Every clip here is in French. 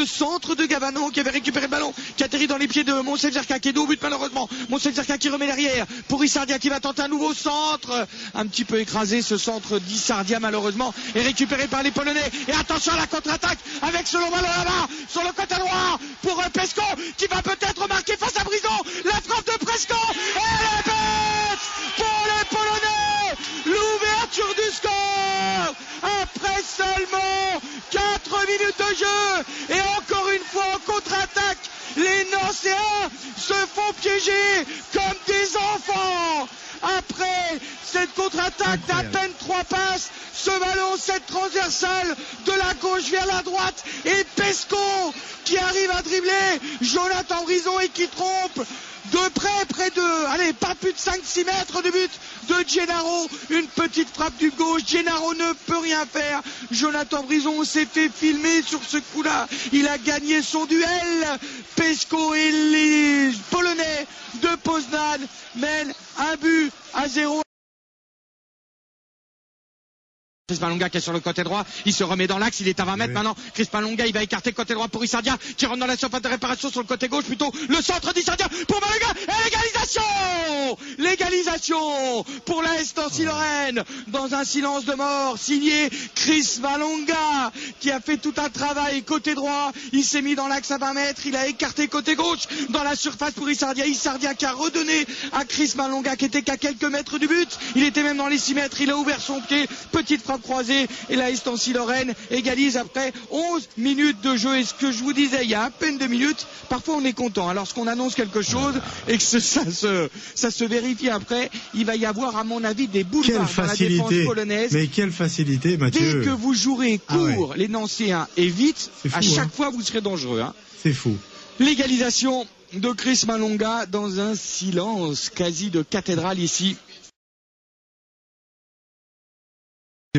Le centre de Gavano qui avait récupéré le ballon, qui atterrit dans les pieds de Moncef Zerka, qui est dos au but malheureusement. Moncef Zerka qui remet derrière pour Issardia qui va tenter un nouveau centre. Un petit peu écrasé ce centre d'Issardia malheureusement, est récupéré par les Polonais. Et attention à la contre-attaque avec ce long ballon là-bas sur le côté droit pour Pesco qui va peut-être marquer face à Brison. La frappe de Pesco, elle est bête pour les Polonais. L'ouverture du score après seulement 4 minutes de jeu. Et encore une fois en contre-attaque, les Nancéens se font piéger comme des enfants. Après cette contre-attaque d'à peine 3 passes, ce ballon, cette transversale de la gauche vers la droite, et Pesco qui arrive à dribbler Jonathan Brison et qui trompe de près de, allez, pas plus de 5-6 mètres de but de Gennaro. Une petite frappe du gauche, Gennaro ne peut rien faire. Jonathan Brison s'est fait filmer sur ce coup-là, il a gagné son duel. Pesco et les Polonais de Poznan mènent 1-0. Chris Malonga qui est sur le côté droit, il se remet dans l'axe, il est à 20 mètres maintenant. Chris Malonga, il va écarter le côté droit pour Issardia qui rentre dans la surface de réparation sur le côté gauche, plutôt le centre d'Issardia pour Malonga et l'égalisation pour la Nancy-Lorraine dans un silence de mort signé Chris Malonga qui a fait tout un travail côté droit, il s'est mis dans l'axe à 20 mètres, il a écarté côté gauche dans la surface pour Issardia qui a redonné à Chris Malonga qui était qu'à quelques mètres du but, il était même dans les 6 mètres, il a ouvert son pied, petite frappe croisée et la Nancy-Lorraine égalise après 11 minutes de jeu. Et ce que je vous disais il y a à peine 2 minutes, parfois on est content hein, lorsqu'on annonce quelque chose et que ça se vérifie après, il va y avoir à mon avis des boulevards dans la défense polonaise. Mais quelle facilité Mathieu. Dès que vous jouerez court les Nancéens et vite, fou, à chaque fois vous serez dangereux hein. C'est fou. L'égalisation de Chris Malonga dans un silence quasi de cathédrale ici.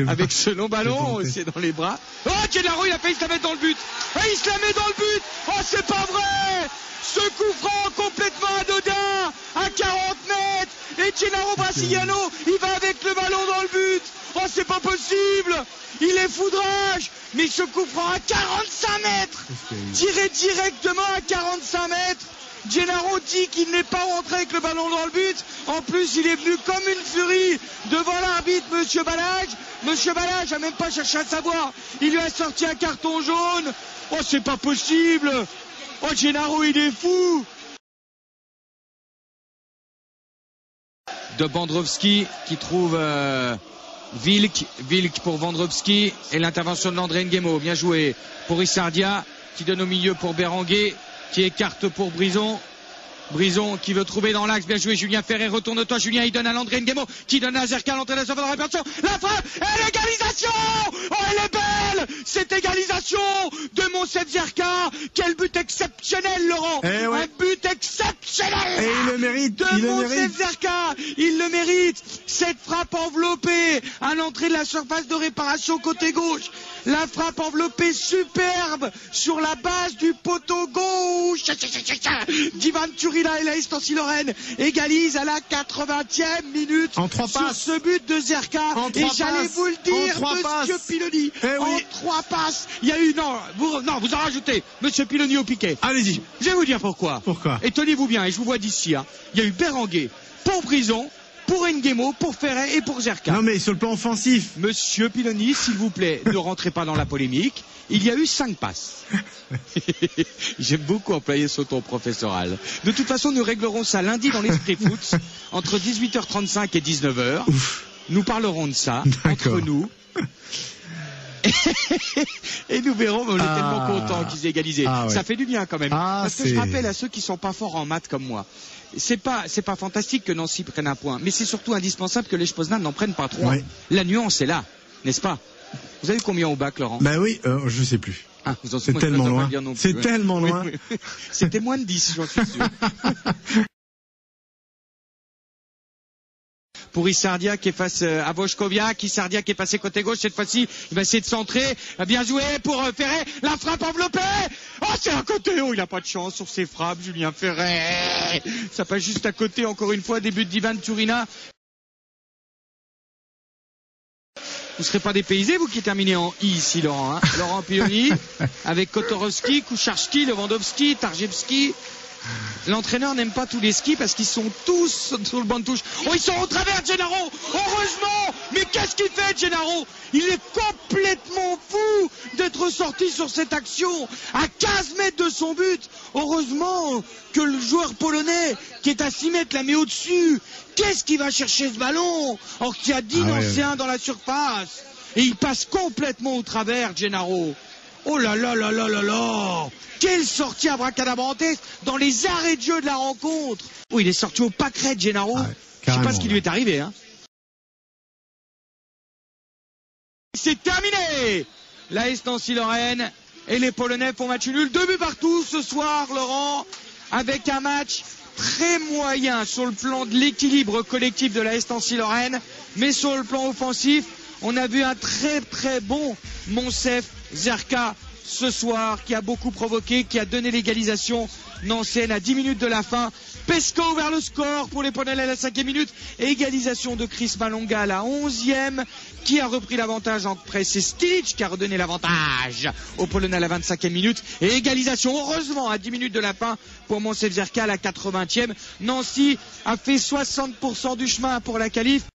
Avec ce long ballon, c'est dans les bras. Oh, Gennaro, il a failli se la mettre dans le but. Et il se la met dans le but. Oh, c'est pas vrai. Ce coup franc complètement anodin à 40 mètres. Et Gennaro Brasiliano, il va avec le ballon dans le but. Oh, c'est pas possible. Il est foudrage. Mais ce coup franc à 45 mètres. Tiré directement à 45 mètres. Gennaro dit qu'il n'est pas rentré avec le ballon dans le but. En plus, il est venu comme une furie devant l'arbitre, Monsieur Balage. Monsieur Balage a même pas cherché à savoir. Il lui a sorti un carton jaune. Oh, c'est pas possible. Oh, Gennaro, il est fou. De Bandrowski qui trouve Wilk pour Bandrowski et l'intervention de Landry Nguemo. Bien joué pour Issardia qui donne au milieu pour Berenguer qui écarte pour Brison. Brison qui veut trouver dans l'axe, bien joué Julien Ferret, retourne-toi Julien, il donne à Landry Nguemo qui donne à Zerka à l'entrée de la surface de réparation, la frappe et l'égalisation. Oh, elle est belle cette égalisation de Moncef Zerka. Quel but exceptionnel Laurent, un but exceptionnel et il le mérite de Moncef Zerka, il le mérite. Cette frappe enveloppée à l'entrée de la surface de réparation côté gauche, la frappe enveloppée superbe sur la base du poteau gauche d'Ivan Turina et la Nancy-Lorraine égalise à la 80e minute en 3 passes sur ce but de Zerka. Et j'allais vous le dire, Monsieur Piloni, en 3 passes, il y a eu vous en rajoutez, Monsieur Piloni au piquet. Allez-y. Je vais vous dire pourquoi. Et tenez-vous bien, et je vous vois d'ici, hein. Il y a eu Berenguer pour Brison, pour Nguemo, pour Ferret et pour Zerka. Non mais sur le plan offensif. Monsieur Piloni, s'il vous plaît, ne rentrez pas dans la polémique. Il y a eu 5 passes. J'aime beaucoup employer ce ton professoral. De toute façon, nous réglerons ça lundi dans l'Esprit Foot, entre 18h35 et 19h. Nous parlerons de ça, entre nous. Et nous verrons, mais on est tellement contents qu'ils aient égalisé. Ça fait du bien quand même. Parce que je rappelle à ceux qui sont pas forts en maths comme moi, c'est pas fantastique que Nancy prenne un point, mais c'est surtout indispensable que les Poznan n'en prennent pas 3. La nuance est là, n'est-ce pas? Vous avez combien au bac, Laurent? Bah oui, je sais plus. Ah, c'est tellement loin. C'est tellement loin. C'était moins de 10, j'en suis sûr. Pour Issardia qui est face à Voshkoviak, Issardia qui est passé côté gauche cette fois-ci, il va essayer de centrer, bien joué pour Ferret, la frappe enveloppée. Oh, c'est à côté, oh, il n'a pas de chance sur ses frappes, Julien Ferret. Ça passe juste à côté, encore une fois, début d'Ivan Turina. Vous ne serez pas dépaysé, vous qui terminez en I ici, Laurent. Hein, Laurent Piloni, avec Kotorowski, Kucharski, Lewandowski, Tarjewski. L'entraîneur n'aime pas tous les skis parce qu'ils sont tous sur le banc de touche. Oh, ils sont au travers, Gennaro. Heureusement. Mais qu'est-ce qu'il fait, Gennaro? Il est complètement fou d'être sorti sur cette action à 15 mètres de son but. Heureusement que le joueur polonais qui est à 6 mètres l'a mis au-dessus. Qu'est-ce qu'il va chercher ce ballon? Or qu'il y a 10 anciens dans la surface. Et il passe complètement au travers, Gennaro. Oh là là là là là là! Quelle sortie abracadabrantesque dans les arrêts de jeu de la rencontre! Oh, il est sorti au pâquerette, Gennaro. Je sais pas ce qui lui est arrivé, hein. C'est terminé! L'AS Nancy-Lorraine et les Polonais font match nul. 2 buts partout ce soir, Laurent, avec un match très moyen sur le plan de l'équilibre collectif de l'AS Nancy-Lorraine, mais sur le plan offensif, on a vu un très très bon Moncef Zerka ce soir qui a beaucoup provoqué, qui a donné l'égalisation nancéenne à 10 minutes de la fin. Pesco a ouvert le score pour les Polonais à la 5e minute et égalisation de Chris Malonga à la 11e. Qui a repris l'avantage après? C'est Stilic qui a redonné l'avantage aux Polonais à la 25e minute et égalisation heureusement à 10 minutes de la fin pour Moncef Zerka à la 80e. Nancy a fait 60% du chemin pour la qualif.